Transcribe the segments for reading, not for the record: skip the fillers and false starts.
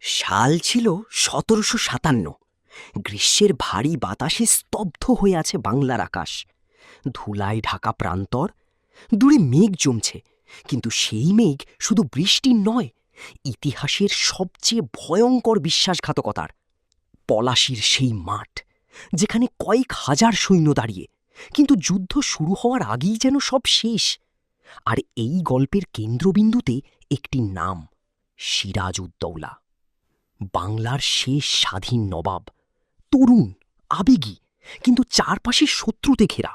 সাল ছিল ১৭৫৭। গ্রীষ্মের ভারী বাতাসে স্তব্ধ হয়ে আছে বাংলার আকাশ। ধুলায় ঢাকা প্রান্তর, দূরে মেঘ জমছে, কিন্তু সেই মেঘ শুধু বৃষ্টির নয়, ইতিহাসের সবচেয়ে ভয়ঙ্কর বিশ্বাসঘাতকতার। পলাশির সেই মাঠ, যেখানে কয়েক হাজার সৈন্য দাঁড়িয়ে, কিন্তু যুদ্ধ শুরু হওয়ার আগেই যেন সব শেষ। আর এই গল্পের কেন্দ্রবিন্দুতে একটি নাম, সিরাজউদ্দৌলা, বাংলার শেষ স্বাধীন নবাব। তরুণ, আবেগী, কিন্তু চারপাশে শত্রুতে ঘেরা।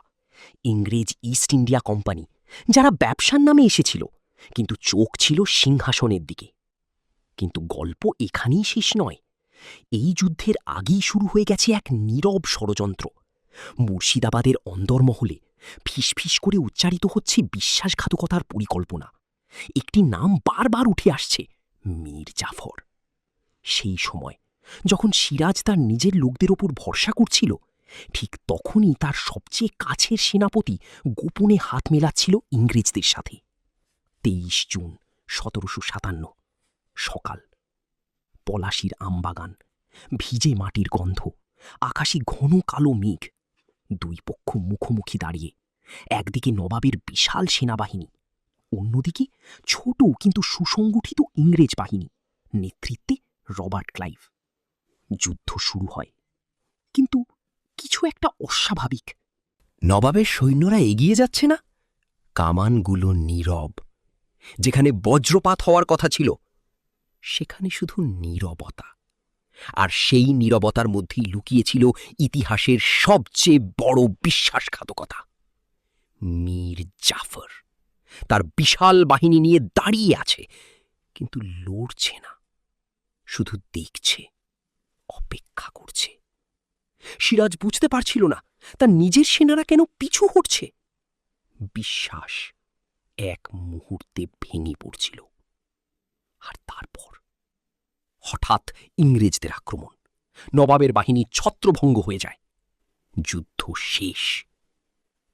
ইংরেজ ইস্ট ইন্ডিয়া কোম্পানি, যারা ব্যবসার নামে এসেছিল, কিন্তু চোখ ছিল সিংহাসনের দিকে। কিন্তু গল্প এখানেই শেষ নয়। এই যুদ্ধের আগেই শুরু হয়ে গেছে এক নীরব ষড়যন্ত্র। মুর্শিদাবাদের অন্দরমহলে ফিসফিস করে উচ্চারিত হচ্ছে বিশ্বাসঘাতকতার পরিকল্পনা। একটি নাম বারবার উঠে আসছে, মীর জাফর। সেই সময় যখন সিরাজ তার নিজের লোকদের ওপর ভরসা করছিল, ঠিক তখনই তার সবচেয়ে কাছের সেনাপতি গোপনে হাত মেলাচ্ছিল ইংরেজদের সাথে। ২৩ জুন ১৭৫৭ সকাল। পলাশির আমবাগান, ভিজে মাটির গন্ধ, আকাশে ঘন কালো মেঘ। দুই পক্ষ মুখোমুখি দাঁড়িয়ে। একদিকে নবাবের বিশাল সেনাবাহিনী, অন্যদিকে ছোট কিন্তু সুসংগঠিত ইংরেজ বাহিনী, নেতৃত্বে রবার্ট ক্লাইভ। যুদ্ধ শুরু হয়, কিন্তু কিছু একটা অস্বাভাবিক। নবাবের সৈন্যরা এগিয়ে যাচ্ছে না, কামানগুলো নীরব। যেখানে বজ্রপাত হওয়ার কথা ছিল, সেখানে শুধু নীরবতা। আর সেই নীরবতার মধ্যেই লুকিয়েছিল ইতিহাসের সবচেয়ে বড় বিশ্বাসঘাতকতা। মীর জাফর তার বিশাল বাহিনী নিয়ে দাঁড়িয়ে আছে, কিন্তু লড়ছে না, শুধু দেখছে, অপেক্ষা করছে। সিরাজ বুঝতে পারছিল না তার নিজের সেনারা কেন পিছু হটছে। বিশ্বাস এক মুহূর্তে ভেঙে পড়ছিল। আর তারপর হঠাৎ ইংরেজদের আক্রমণ। নবাবের বাহিনী ছত্রভঙ্গ হয়ে যায়। যুদ্ধ শেষ,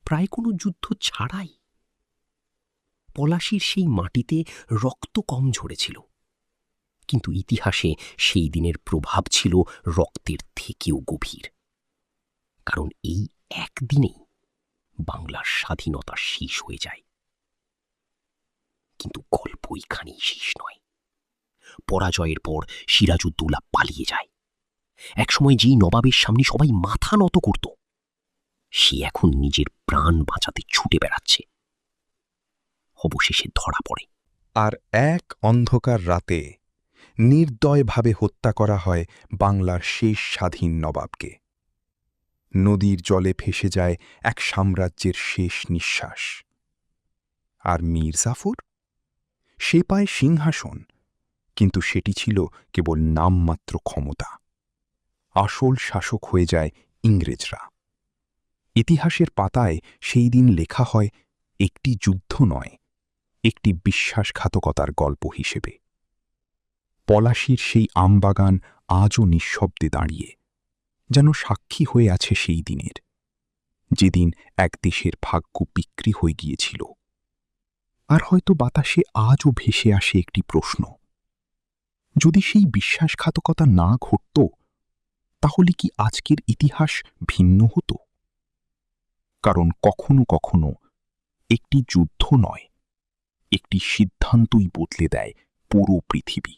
প্রায় কোনো যুদ্ধ ছাড়াই। পলাশির সেই মাটিতে রক্ত কম ঝরেছিল, কিন্তু ইতিহাসে সেই দিনের প্রভাব ছিল রক্তের থেকেও গভীর। কারণ এই একদিনেই বাংলার স্বাধীনতা শেষ হয়ে যায়। কিন্তু গল্প এখানেই শেষ নয়। পরাজয়ের পর সিরাজউদ্দৌলা পালিয়ে যায়। একসময় যেই নবাবের সামনে সবাই মাথা নত করত, সে এখন নিজের প্রাণ বাঁচাতে ছুটে বেড়াচ্ছে। অবশেষে ধরা পড়ে। আর এক অন্ধকার রাতে নির্দয়ভাবে হত্যা করা হয় বাংলার শেষ স্বাধীন নবাবকে। নদীর জলে ভেসে যায় এক সাম্রাজ্যের শেষ নিঃশ্বাস। আর মীর জাফর, সে পায় সিংহাসন, কিন্তু সেটি ছিল কেবল নামমাত্র ক্ষমতা। আসল শাসক হয়ে যায় ইংরেজরা। ইতিহাসের পাতায় সেই দিন লেখা হয় একটি যুদ্ধ নয়, একটি বিশ্বাসঘাতকতার গল্প হিসেবে। পলাশির সেই আমবাগান আজও নিঃশব্দে দাঁড়িয়ে, যেন সাক্ষী হয়ে আছে সেই দিনের, যেদিন এক দেশের ভাগ্য বিক্রি হয়ে গিয়েছিল। আর হয়তো বাতাসে আজও ভেসে আসে একটি প্রশ্ন, যদি সেই বিশ্বাসঘাতকতা না ঘটত, তাহলে কি আজকের ইতিহাস ভিন্ন হতো? কারণ কখনো কখনো একটি যুদ্ধ নয়, একটি সিদ্ধান্তই বদলে দেয় পুরো পৃথিবী।